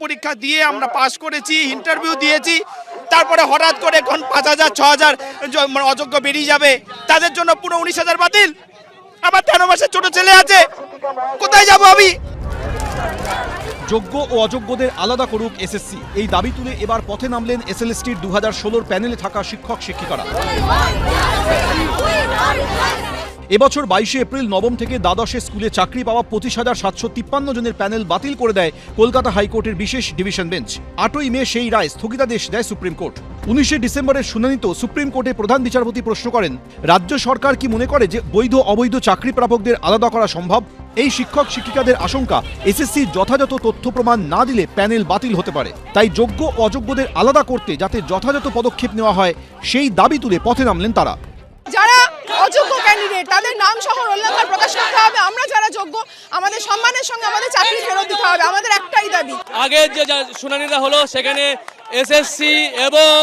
পরীক্ষা দিয়ে আমরা পাস করেছি, ইন্টারভিউ দিয়েছি, তারপরে হঠাৎ করে এখন 5,000 6,000 অযোগ্য বেরিয়ে যাবে, তাদের জন্য পুরো 19,000 বাতিল। আমার 13 মাসের ছোট ছেলে আছে, কোথায় যাব আমি? যোগ্য ও অযোগ্যদের আলাদা করুক এসএসসি, এই দাবি তুলে এবার পথে নামলেন এসএলএসটির 2016 প্যানেলে থাকা শিক্ষক শিক্ষিকারা। এবছর 22 এপ্রিল নবম থেকে দ্বাদশে স্কুলে চাকরি পাওয়া 25,753 জনের প্যানেল বাতিল করে দেয় কলকাতা হাইকোর্টের বিশেষ ডিভিশন বেঞ্চ। 8ই মে সেই রায় স্থগিতাদেশ দেয় সুপ্রিম কোর্ট। 19 ডিসেম্বরের শুনানিতে সুপ্রিম কোর্টে প্রধান বিচারপতি প্রশ্ন করেন, রাজ্য সরকার কি মনে করে যে বৈধ অবৈধ চাকরি প্রাপকদের আলাদা করা সম্ভব? এই শিক্ষক শিক্ষিকাদের আশঙ্কা, এসএসসি যথাযথ তথ্য প্রমাণ না দিলে প্যানেল বাতিল হতে পারে। তাই যোগ্য ও অযোগ্যদের আলাদা করতে যাতে যথাযথ পদক্ষেপ নেওয়া হয় সেই দাবি তুলে পথে নামলেন তারা। যারা অযোগ্য ক্যান্ডিডেট তাদের নাম সহ রোল নাম্বার প্রকাশ করতে হবে, আমরা যারা যোগ্য আমাদের সম্মানের সঙ্গে আমাদের চাকরি ফেরত দিতে হবে, আমাদের একটাই দাবি। আগে যে শুনানিটা হলো সেখানে এসএসসি এবং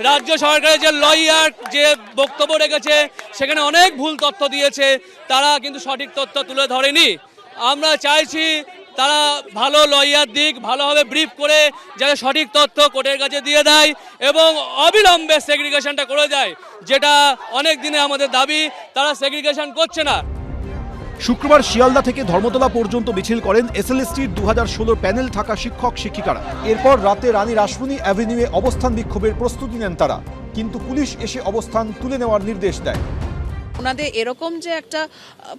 রাজ্য সরকারের যে লয়ার যে বক্তব্য রেখেছে সেখানে অনেক ভুল তথ্য দিয়েছে, তারা কিন্তু সঠিক তথ্য তুলে ধরেনি। আমরা চাইছি তারা ভালো লয়ার দিক, ভালোভাবে ব্রিফ করে যাতে সঠিক তথ্য কোর্টের কাছে দিয়ে দেয় এবং অবিলম্বে সেগ্রিগেশনটা করে দেয়, যেটা অনেক দিনে আমাদের দাবি, তারা সেগ্রিগেশন করছে না। শুক্রবার শিয়ালদা থেকে ধর্মতলা পর্যন্ত মিছিল করেন এসএলএসটির 2016 প্যানেল থাকা শিক্ষক শিক্ষিকারা। এরপর রাতে রানী রাসমণি অ্যাভিনিউয়ে অবস্থান বিক্ষোভের প্রস্তুতি নেন তারা, কিন্তু পুলিশ এসে অবস্থান তুলে নেওয়ার নির্দেশ দেয়। ওনাদের এরকম যে একটা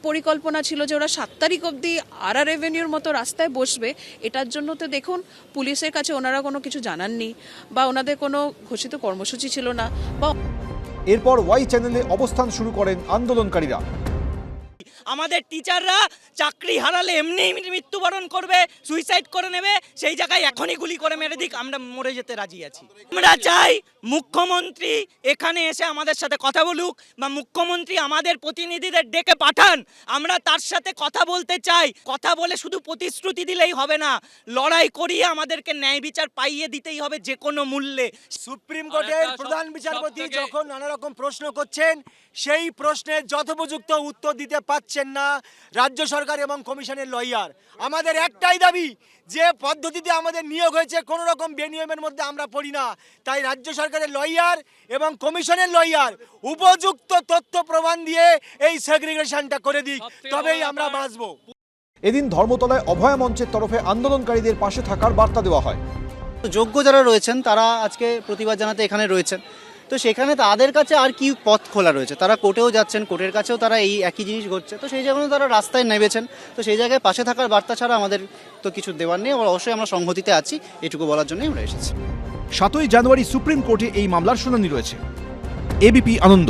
পরিকল্পনা ছিল যে ওরা 7 তারিখ অবধি আরআর এভিনিউর মতো রাস্তায় বসবে, এটার জন্য তো দেখুন পুলিশের কাছে ওনারা কোনো কিছু জানাননি বা ওনাদের কোনো ঘোষিত কর্মসূচি ছিল না। বা এরপর ওয়াই চ্যানেলে অবস্থান শুরু করেন আন্দোলনকারীরা। আমাদের টিচাররা চাকরি হারালে এমনি মৃত্যুবরণ করবে, সুইসাইড করে নেবে, সেই জায়গায় এখনই গুলি করে মেরে দিক, আমরা মরে যেতে রাজি আছি। আমরা চাই মুখ্যমন্ত্রী এখানে এসে আমাদের সাথে কথা বলুক বা মুখ্যমন্ত্রী আমাদের প্রতিনিধিদের ডেকে পাঠান, আমরা তার সাথে কথা বলতে চাই। কথা বলে শুধু প্রতিশ্রুতি দিলেই হবে না, লড়াই করিয়ে আমাদেরকে ন্যায় বিচার পাইয়ে দিতেই হবে যে কোনো মূল্যে। সুপ্রিম কোর্টের প্রধান বিচারপতি যখন নানা রকম প্রশ্ন করছেন, সেই প্রশ্নের যথোপযুক্ত উত্তর দিতে পাচ্ছেন না রাজ্য সরকার এবং কমিশনের লয়ার। আমাদের একটাই দাবি যে পদ্ধতিতে আমাদের নিয়োগ হয়েছে কোনো রকম বেনিয়মের মধ্যে আমরা পড়ি না, তাই রাজ্য সরকারের লয়ার এবং কমিশনের লয়ার উপযুক্ত তথ্য প্রমাণ দিয়ে এই সেগ্রিগেশনটা করে দিক, তবেই আমরা বাঁচব। এদিন ধর্মতলায় অভয়া মঞ্চের তরফে আন্দোলনকারীদের পাশে থাকার বার্তা দেওয়া হয়। যোগ্য যারা রয়েছেন তারা আজকে প্রতিবাদ জানাতে এখানে রয়েছেন, তো সেখানে তাদের কাছে আর কি পথ খোলা রয়েছে? তারা কোর্টেও যাচ্ছেন, কোর্টের কাছেও তারা এই একই জিনিস ঘটছে, তো সেই জায়গায় তারা রাস্তায় নেমেছেন, তো সেই জায়গায় পাশে থাকার বার্তা ছাড়া আমাদের তো কিছু দেওয়ার নেই। অবশ্যই আমরা সংহতিতে আছি, এটুকু বলার জন্যই আমরা এসেছি। 7ই জানুয়ারি সুপ্রিম কোর্টে এই মামলার শুনানি রয়েছে। এবিপি আনন্দ।